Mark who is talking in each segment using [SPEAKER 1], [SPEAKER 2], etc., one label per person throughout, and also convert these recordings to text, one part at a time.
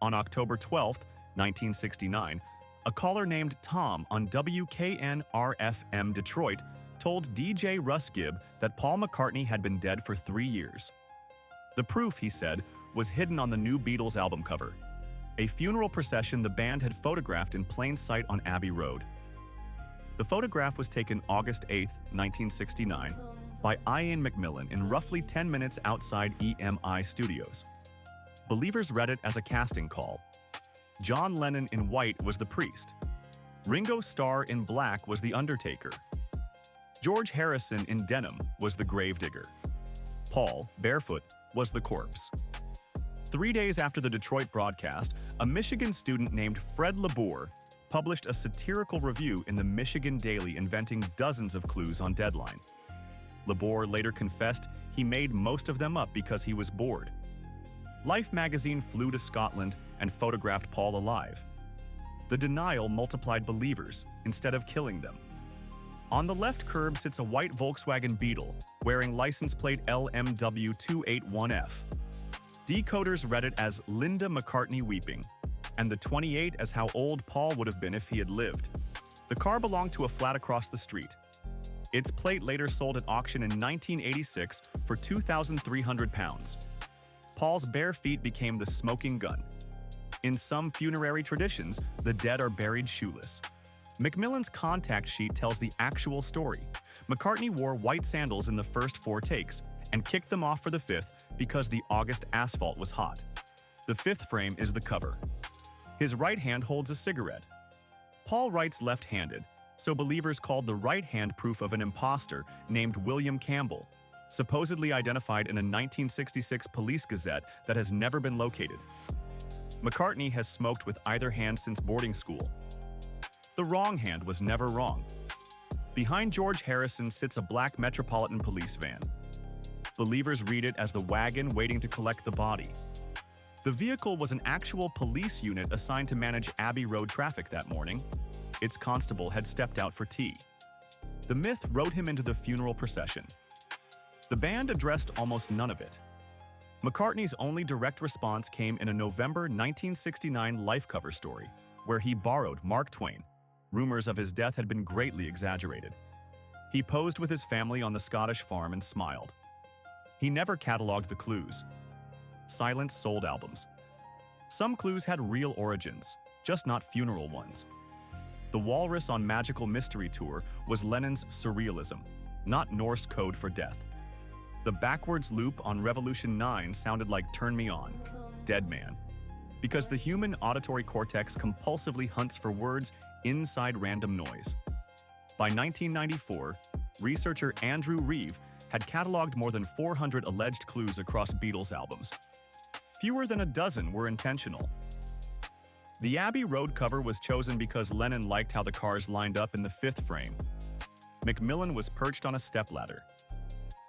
[SPEAKER 1] On October 12, 1969, a caller named Tom on WKNR-FM Detroit told DJ Russ Gibb that Paul McCartney had been dead for 3 years. The proof, he said, was hidden on the new Beatles album cover, a funeral procession the band had photographed in plain sight on Abbey Road. The photograph was taken August 8, 1969, by Ian McMillan in roughly 10 minutes outside EMI Studios. Believers read it as a casting call. John Lennon in white was the priest. Ringo Starr in black was the undertaker. George Harrison in denim was the gravedigger. Paul, barefoot, was the corpse. 3 days after the Detroit broadcast, a Michigan student named Fred Labor published a satirical review in the Michigan Daily inventing dozens of clues on deadline. Labor later confessed he made most of them up because he was bored. Life magazine flew to Scotland and photographed Paul alive. The denial multiplied believers instead of killing them. On the left curb sits a white Volkswagen Beetle wearing license plate LMW281F. Decoders read it as Linda McCartney weeping, and the 28 as how old Paul would have been if he had lived. The car belonged to a flat across the street. Its plate later sold at auction in 1986 for £2,300. Paul's bare feet became the smoking gun. In some funerary traditions, the dead are buried shoeless. McMillan's contact sheet tells the actual story. McCartney wore white sandals in the first 4 takes and kicked them off for the 5th because the August asphalt was hot. The 5th frame is the cover. His right hand holds a cigarette. Paul writes left-handed, so believers called the right hand proof of an imposter named William Campbell, supposedly identified in a 1966 police gazette that has never been located. McCartney has smoked with either hand since boarding school. The wrong hand was never wrong. Behind George Harrison sits a black Metropolitan Police van. Believers read it as the wagon waiting to collect the body. The vehicle was an actual police unit assigned to manage Abbey Road traffic that morning. Its constable had stepped out for tea. The myth wrote him into the funeral procession. The band addressed almost none of it. McCartney's only direct response came in a November 1969 Life cover story, where he borrowed Mark Twain. Rumors of his death had been greatly exaggerated. He posed with his family on the Scottish farm and smiled. He never cataloged the clues. Silence sold albums. Some clues had real origins, just not funeral ones. The Walrus on Magical Mystery Tour was Lennon's surrealism, not Norse code for death. The backwards loop on Revolution 9 sounded like Turn Me On, Dead Man, because the human auditory cortex compulsively hunts for words inside random noise. By 1994, researcher Andrew Reeve had cataloged more than 400 alleged clues across Beatles albums. Fewer than a dozen were intentional. The Abbey Road cover was chosen because Lennon liked how the cars lined up in the 5th frame. McMillan was perched on a stepladder.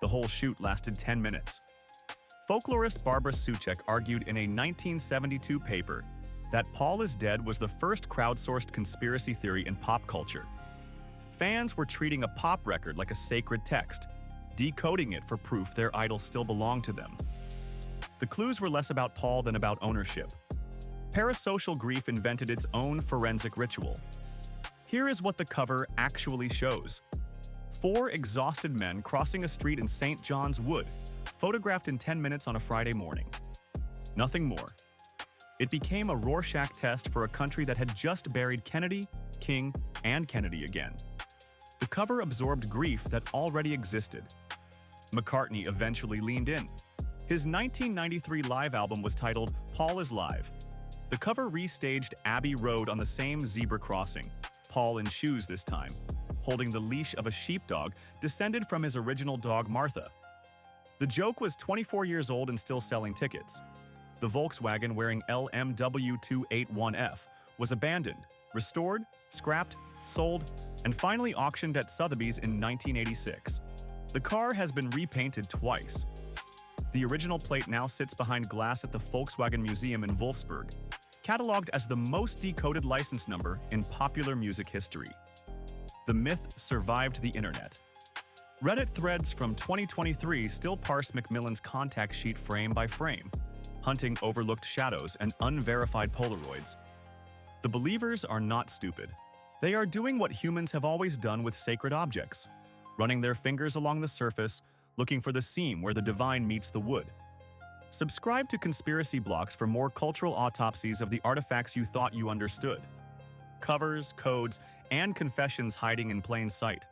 [SPEAKER 1] The whole shoot lasted 10 minutes. Folklorist Barbara Suchek argued in a 1972 paper that Paul is Dead was the first crowdsourced conspiracy theory in pop culture. Fans were treating a pop record like a sacred text, decoding it for proof their idol still belonged to them. The clues were less about Paul than about ownership. Parasocial grief invented its own forensic ritual. Here is what the cover actually shows. 4 exhausted men crossing a street in St. John's Wood, photographed in 10 minutes on a Friday morning. Nothing more. It became a Rorschach test for a country that had just buried Kennedy, King, and Kennedy again. The cover absorbed grief that already existed. McCartney eventually leaned in. His 1993 live album was titled Paul is Live. The cover restaged Abbey Road on the same zebra crossing, Paul in shoes this time, holding the leash of a sheepdog descended from his original dog Martha. The joke was 24 years old and still selling tickets. The Volkswagen wearing LMW281F was abandoned, restored, scrapped, sold, and finally auctioned at Sotheby's in 1986. The car has been repainted twice. The original plate now sits behind glass at the Volkswagen Museum in Wolfsburg, cataloged as the most decoded license number in popular music history. The myth survived the internet. Reddit threads from 2023 still parse McMillan's contact sheet frame by frame. hunting overlooked shadows and unverified Polaroids. The believers are not stupid. They are doing what humans have always done with sacred objects, running their fingers along the surface, looking for the seam where the divine meets the wood. Subscribe to Conspiracy Blocks for more cultural autopsies of the artifacts you thought you understood. Covers, codes, and confessions hiding in plain sight.